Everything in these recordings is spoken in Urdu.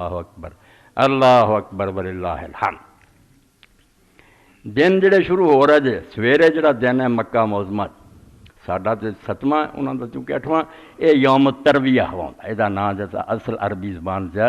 اکبر اللہ اکبر وللہ الحمد۔ دن جڑے شروع ہو رہے جے سویرے جڑا دن ہے مکہ معظمہ ساڈا تے 7واں انہاں دا چونکہ 8واں یہ یوم الترویہ ہوندا، یہ نام جیسا اصل عربی زبان سے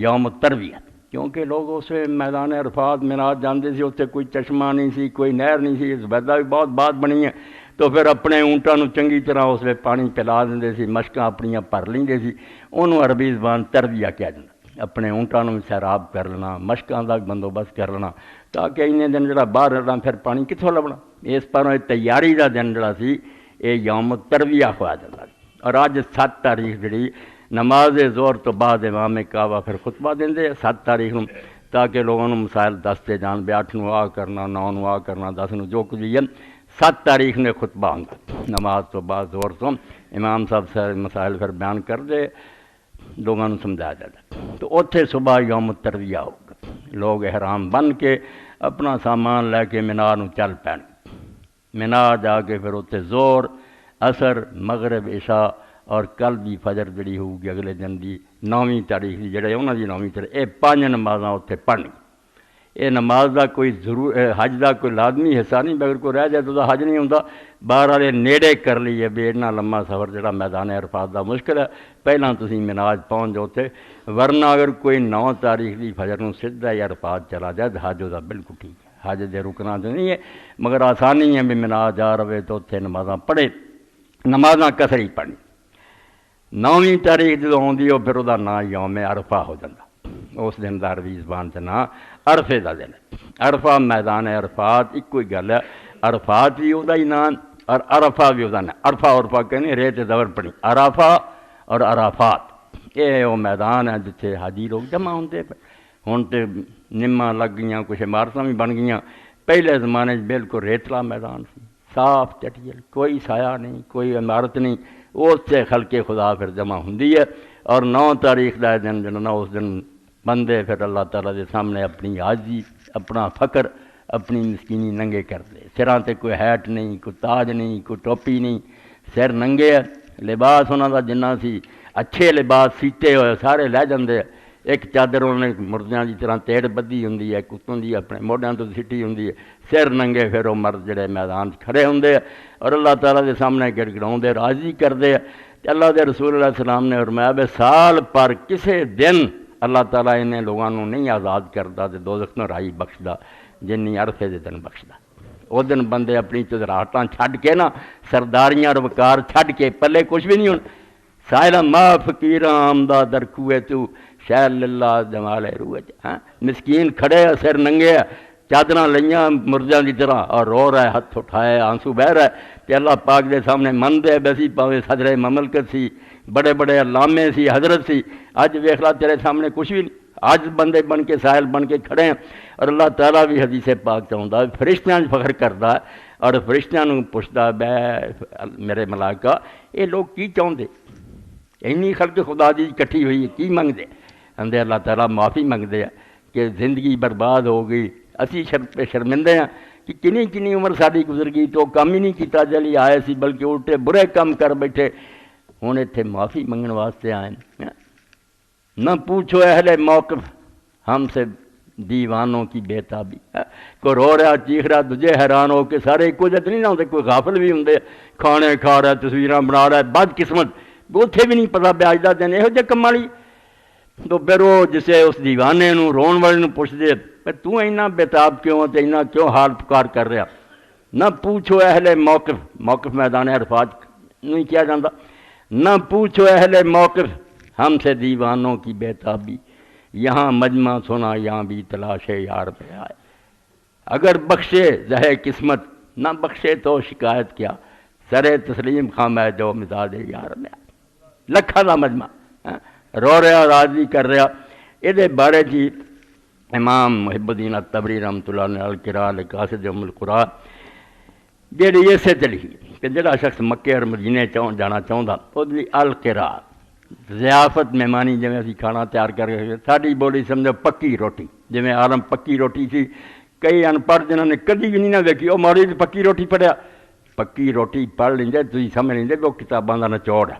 یوم الترویہ، کیونکہ لوگ اس میدان عرفات میراج جاندے سی، اتنے کوئی چشمہ نہیں سی، کوئی نہر نہیں سی، زبیدہ بھی بہت بات بنی ہے، تو پھر اپنے اونٹاں نو چنگی طرح اس ویلے پانی پلا دیں سی، مشکاں اپنیاں بھر لیندے سی، انہوں عربی زبان ترویہ کہہ جاتا، اپنے اونٹاں نو سیراب کر لینا، مشکاں دا بندوبست کر لینا، تاکہ انہیں دن جڑا باہر رہنا پھر پانی کتوں لبنا، اس پر تیاری دا دن جڑا سی یہ یوم الترویہ ہوا جاتا، اور اج 7 تاریخ جڑی نماز ظہر تو بعد امام کعبہ پھر خطبہ دیں 7 تاریخ نو، تاکہ لوگوں مسائل دستے جان بھی 8 نو آ کرنا، 9 نو آ کرنا، 10 نو جو کچھ بھی ہے 7 تاریخ نے خطبہ ہوں نماز تو بعد ظہر تو امام صاحب سے مسائل پھر بیان کر دے، لوگوں سمجھایا جاتا، تو اتھے صبح یوم الترویہ ہوگا، لوگ احرام بن کے اپنا سامان لے کے مینا نو چل پین، مینا جا کے پھر اتنے ظہر عصر مغرب عشاء اور کل دی فجر جڑی ہوگی اگلے دن دی 9ویں تاریخ دی جڑے انہاں دی 9ویں تاریخ، یہ 5 نمازاں اتنے پڑھنی، یہ نماز دا کوئی حج دا کوئی لازمی حصہ نہیں، اگر کوئی رہ جائے تو حج نہیں ہوتا، باہر والے نیڑے کر لیے بھی اتنا لمبا سفر جڑا میدان عرفات دا مشکل ہے، پہلاں تسی مناج پہنچ جاؤ تے، ورنہ اگر کوئی 9 تاریخ دی فجر نو سیدھا ہی عرفات چلا جائے تو حج دا بالکل ٹھیک ہے، حج دے رکنا تو نہیں ہے، مگر آسانی ہے بھی مناج آ رہے تو اتنے نمازاں پڑھے، نمازاں کثری پڑھنی۔ 9ویں تاریخ جدوں آندی ہو پھر وہ نام یوم عرفہ ہو جاتا، اس دن دا عربی زبان سے نام عرفے دا دن ہے، عرفہ میدان عرفات ایک کوئی گل ہے، عرفات بھی وہ ہی نام اور عرفہ بھی وہ نام، عرفہ عرفہ کہنے ریت دور پڑی، عرفہ اور عرفات یہ وہ میدان ہے جتھے حاجی لوگ جمع ہوتے، ہوں تو نما لگ گئیاں، کچھ عمارتیں بھی بن گئیاں، پہلے زمانے بالکل ریتلا میدان سی، صاف چٹیل، کوئی سایہ نہیں، کوئی عمارت نہیں، اس سے خلق خدا پھر جمع ہوندی ہے، اور 9 تاریخ دا دن جننا اس دن بندے پھر اللہ تعالیٰ دے سامنے اپنی عاجزی، اپنا فقر، اپنی مسکینی ننگے کر دے، سراں تے کوئی ہیٹ نہیں، کوئی تاج نہیں، کوئی ٹوپی نہیں، سر ننگے ہے، لباس انہاں دا جنہ سی اچھے لباس سیتے ہوئے سارے لے جاندے، ایک چادر انہوں نے مردیاں دی طرح تیڑ بدھی ہوندی ہے، کتوں دی اپنے موڈیاں تو سٹی ہوندی ہے، سر ننگے پھر وہ مرد جڑے میدان کھڑے ہوندے اور اللہ تعالیٰ دے سامنے گڑگڑاؤندے راضی کردے، اللہ دے رسول اللہ علیہ السلام نے فرمایا بے سال پر کسے دن اللہ تعالیٰ انہیں لوگوں نہیں آزاد کرتا تے دوزخ نو رائی بخشدا جنی عرفے دے دن بخشدا، وہ دن بندے اپنی چدراہٹاں چھڈ کے نا، سرداریاں اور وقار چھڈ کے، پلے کچھ بھی نہیں ہون، سائلہ ما فقیراں آمدہ در کوئے تو شیل اللہ جمال روح، مسکین کھڑے سر ننگے چادراں لئیاں مردیاں دی طرح اور رو رہا ہے، ہاتھ اٹھائے آنسو بہ رہا ہے کہ اللہ پاک دے سامنے من دے بیسی پاوے صدر مملکت سی، بڑے بڑے علامے سی، حضرت سی، اج ویکھ لا تیرے سامنے کچھ بھی نہیں، آج بندے بن کے سائل بن کے کھڑے ہیں، اور اللہ تعالیٰ بھی حدیث پاک چاہتا ہے، فرشتیاں فخر کرتا ہے اور فرشتیاں نو پوچھتا بے میرے ملائکہ یہ لوگ کی چاہتے، اینی خلق خدا دی کٹھی ہوئی ہے کی منگتے، اندے اللہ تعالیٰ معافی منگتے ہیں کہ زندگی برباد ہو گئی، اسی شرمندے ہیں کہ کنی کنی عمر ساری گزر گئی تو کام ہی نہیں کیتا جلی آئے سی، بلکہ الٹے برے کام کر بیٹھے، ہوں اتنے معافی منگن واسطے آئے، نہ پوچھو اہل موقف ہم سے دیوانوں کی بے تابی، کوئی رو رہا چیخ رہا دجے حیران ہو کے سارے ایک جت نہیں نہ ہوتے، کوئی غافل بھی ہوں کھانے کھا رہا تصویراں بنا رہا ہے، بد قسمت اتنے بھی نہیں پتا بیاج دا دن یہو جہ کم والی، تو پھر وہ جسے اس دیوانے نو رون والے نو پوچھ دے تو اینا بےتاب کیوں تے اینا کیوں حال پکار کر رہا، نہ پوچھو اہل موقف، موقف میدان عرفات نہیں کیا جاتا، نہ پوچھو اہل موقف ہم سے دیوانوں کی بےتابی، یہاں مجمع سنا یہاں بھی تلاش یار پہ آئے، اگر بخشے زہے قسمت نہ بخشے تو شکایت کیا، سر تسلیم خام ہے جو مزاج یار میں لکھا دا مجمع رو رہا راضی کر رہا، یہ بارے جی امام محب الدین الطبری رحمۃ اللہ علیہ القراء لقاصد ام القراء جیڑی اسے چلی کہ جڑا شخص مکے اور مدینے جانا چاہتا وہ القراء ضیافت مہمانی جی اسی کھانا تیار کر کے، ساری بولی سمجھو پکی روٹی، جی عالم پکی روٹی سی، کئی ان پڑھ جنہوں نے کدی بھی نہیں نہ ویکھی وہ ماڑی پکی روٹی پڑھیا، پکی روٹی پڑھ لیں تھی سمجھ لیں وہ کتاباں کا نچوڑ ہے،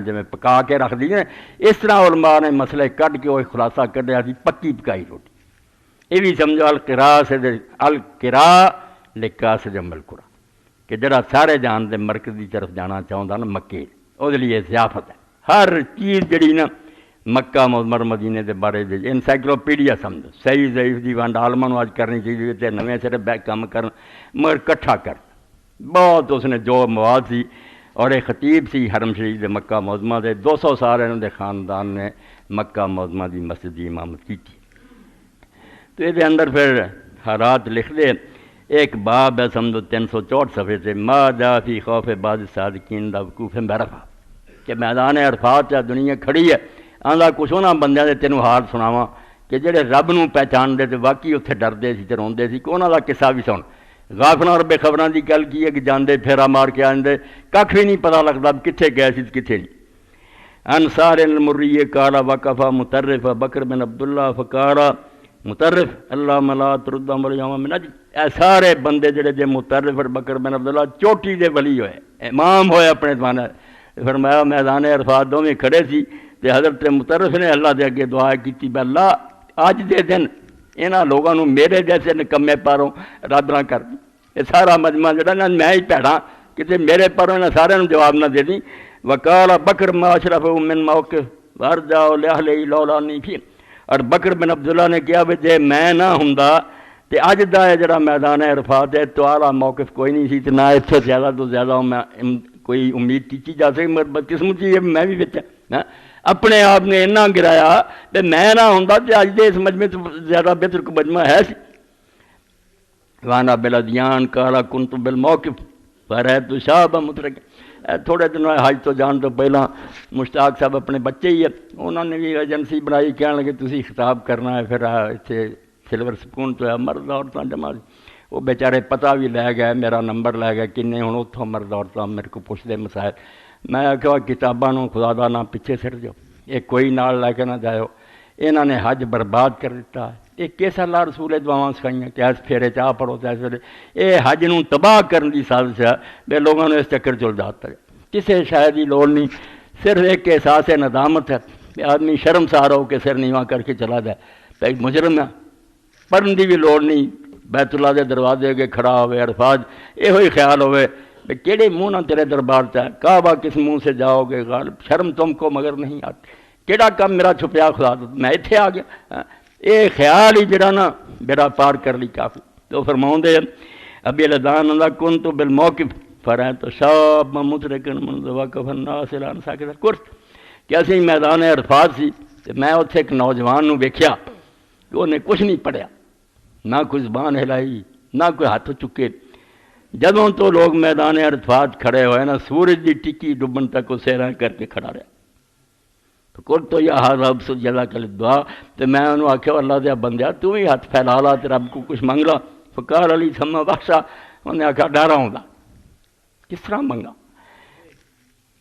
جویں پکا کے رکھ دی نا، اس طرح علماء نے مسئلے کڈ کے وہ خلاصہ کڈیا سی پکی پکائی روٹی۔ یہ بھی سمجھو القرا لقاصد القرا، کہ جڑا سارے جان دے مرکز کی طرف جانا چاہتا نا مکے، وہ لیے ضیافت ہے۔ ہر چیز جڑی نا مکہ معظمر مدینے دے بارے انسائکلوپیڈیا سمجھو، صحیح ضعیف دی ونڈ عالماں نوں اج کرنی چاہیے تے نویں سرے بیک کام کرن، مگر کٹھا کر بہت اس نے جو مواد سی۔ اور ایک خطیب سی حرم شریف دے مکہ معظمہ دے، 200 سال انہوں دے خاندان نے مکہ معظمہ دی مسجد دی امامت کی تھی۔ تو یہ اندر پھر حالات لکھ دے، ایک باب ہے سمجھو 364 صفحے سے، ما جا فی خوف بعض صادقین دا وقوف بعرفہ، کہ میدان عرفات ہے دنیا کھڑی ہے، آندا کچھ انہاں بندیاں دے تینوں حال سناواں کہ جڑے رب نوں پہچان دے تے واقعی اتھے ڈردے سی تے روندے سی، کہ انہاں دا قصہ بھی سن۔ غافلاں اور بے خبراں دی گل کی ہے کہ جاندے پھیرا مار کے آندے ککھ بھی نہیں پتہ لگدا کتھے گئے سی کتھے نہیں۔ انصار المری قال وقفا مترف بکر بن عبداللہ فقال مترف اللہ ملا تردم اليوم من اجل، اے سارے بندے جڑے جے مترف اور بکر بن عبداللہ چوٹی دے ولی ہوئے، امام ہوئے اپنے زمانے۔ فرمایا میدان عرفات دوویں کھڑے سی تے حضرت مترف نے اللہ دے اگے دعا کیتی بے اللہ اج دے دن انہاں لوگاں نوں میرے جیسے نکمے پاروں رد نہ کر دی، یہ سارا مجمع جڑا نا میں ہی پیڑا کتے میرے پاروں انہاں سارے نوں جواب نہ دے دی۔ وقال بکر ما اشرف من موقف وارجعوا لاہلہ لولانی فی، اور بکر بن عبداللہ نے کیا کہ جے میں نہ ہوندا تے اج دا جڑا میدان عرفات ہے تو اعلیٰ موقف کوئی نہیں سی تے نہ اس سے زیادہ تو زیادہ میں کوئی امید کی جا سکتی، مگر بدقسمتی ہے میں بھی بچ اپنے آپ نے اتنا گرایا کہ میں نہ ہوندا تے اج دے اس مجمع تو زیادہ بہتر کو مجمع ہے سی۔ وانا بلدیان قال كنت بالموقف فرأيت شابا مترکا، تھوڑے دنوں حج تو جان تو پہلا مشتاق صاحب اپنے بچے ہی ہے، انہوں نے بھی ایجنسی بنائی، کہنے لگے تسی خطاب کرنا ہے، پھر اتنے سلور سپون تو ہے مرد عورتاں جمع، وہ بیچارے پتہ بھی لے گئے، میرا نمبر لے گئے کنے، ہوں اتوں مرد عورتاں میرے کو پوچھتے مسائل۔ میں آخیا کتاباں نوں خدا دا نام پیچھے سٹ جاؤ، یہ کوئی نال لے کے نہ جاؤ، انہوں نے حج برباد کر دیتا ہے۔ یہ کیسا اللہ رسول دعاواں سکھائیاں کہ اس پھیرے چاہ پڑھو تے اس ویلے، یہ حج نوں تباہ کرن دی سازش ہے، بے لوگوں نے اس چکر چل جاتا ہے۔ کسے شاید ہی لوڑ نہیں، صرف ایک احساس ندامت ہے کہ آدمی شرمسار ہو کے سر نیواں کر کے چلا جائے، تو ایک مجرم ہے، پڑھن دی بھی لوڑ نہیں، بیت اللہ دے دروازے کے کھڑا ہوئے عرفات، یہ ہی خیال ہوئے کہ کیڑے منہ نہ تیرے دربار تے کعبہ کس منہ سے جاؤ گے غالب، شرم تم کو مگر نہیں آتی، کیڑا کام میرا چھپیا خدا میں اتھے آ گیا، یہ خیال ہی جڑا نا بیڑا پار کر لی کافی۔ تو فرماؤں دے ابی الادان اللہ کنت بالموقف فرأیت شابا مترکا منذ وقف الناس الی ان سکت الکرسی، کہ اسی میدان عرفات سی تے میں اتھے ایک نوجوان نوں ویکھیا کہ انہیں کچھ نہیں پڑھیا، نہ کوئی زبان ہلائی نہ کوئی ہاتھ چکے، جدوں تو لوگ میدان عرفات کھڑے ہوئے نا سورج دی ٹکی ڈبن تک وہ سیراں کر کے کھڑا رہا۔ تو کل تو یا رب سو جزا کل دعا، تو میں انہوں آکھیا اللہ دیا بندیا تو بھی ہاتھ پھیلا لا تے رب کو کچھ منگ لا۔ فقال علی سما بخشا، انہوں نے آکھا ڈارا ہوں گا کس طرح منگا۔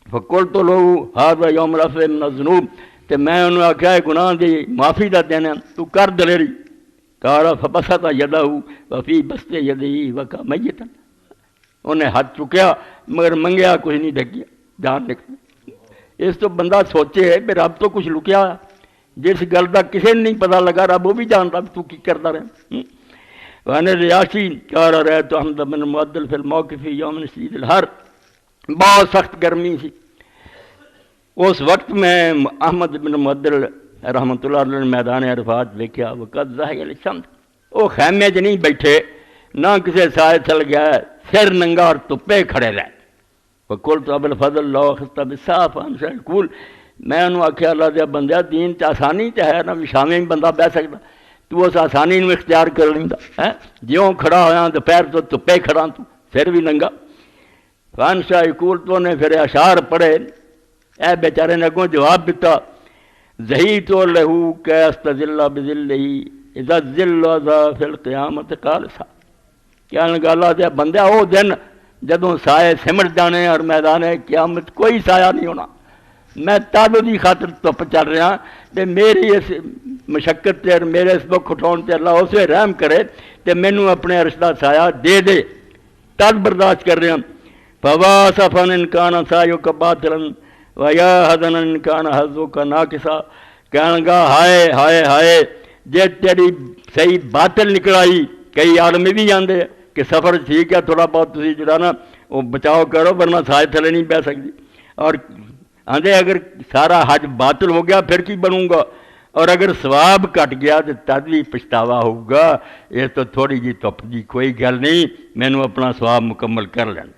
فقل تو لوگ ہاذا یوم رفع من الذنوب، تے میں انہوں آکھیا گناہ دی معافی دا دین تو کر دلیری۔ قال فبسط یدہ وفی بسط یدہ وکا میتا، انہیں ہاتھ چکیا مگر منگیا کچھ نہیں، ڈھکیا جان نکل۔ اس تو بندہ سوچے بے رب تو کچھ لکیا، جس گل کا کسی نے نہیں پتہ لگا رب وہ بھی جانتا تو کی کرتا رہے۔ وانا ریاشی قال رأیت احمد بن معدل فی الموقف یوم شدید الحر، بہت سخت گرمی سی اس وقت میں احمد بن معدل رحمۃ اللہ علیہ میدان عرفات ویکھیا، وقت ظاہر الشمس، وہ خیمے چ نہیں بیٹھے نہ کسی سائے چل گیا، سر ننگا اور تپے کھڑے رہے۔ وقلت ابو الفضل لو اخذت بالصاف امثال القول، میں انہوں آکھیا اللہ دیا بندیا دین چ آسانی تے ہے نا، شامیں بھی بندہ بہ سکتا، تو اس آسانی نو اختیار کر لیندا ہے، جیوں کھڑا ہویا دوپہر تو تپے کھڑا تو سر بھی ننگا۔ فانشا یقول، تو نے پھر اشعار پڑھے، اے بیچارے نے اگوں جواب دیتا، زہیت لہو کہ استذل بذلہ اذا الذل ذا فی القیامت قالصا، کہنے لگا اللہ دیا بندہ وہ دن جدوں سائے سمٹ جانے اور میدان قیامت کوئی سایہ نہیں ہونا، میں تب دی خاطر تپ چل رہا تے میری اس مشقت تے اور میرے اس دکھ اٹھاؤن تے اللہ اسے رحم کرے تے مینوں اپنے عرش دا سایہ دے دے، تب برداشت کر رہا۔ فواصفا ان کان سایک باطلا ویا حدن انکان حضو کا ناقصا کہن گا ہائے ہائے ہائے جے تیری صحیح باطل نکل آئی. کئی عالم بھی جاندے ہیں کہ سفر ٹھیک ہے تھوڑا بہت تسی جڑا نا وہ بچاؤ کرو ورنہ سائے تھلے نہیں بہ سکتی. اور آندے اگر سارا حج باطل ہو گیا پھر کی بنوں گا, اور اگر ثواب کٹ گیا تو تد بھی پچھتاوا ہوگا. یہ تو تھوڑی جی تپ جی کوئی گل نہیں, مینوں اپنا ثواب مکمل کر لینا.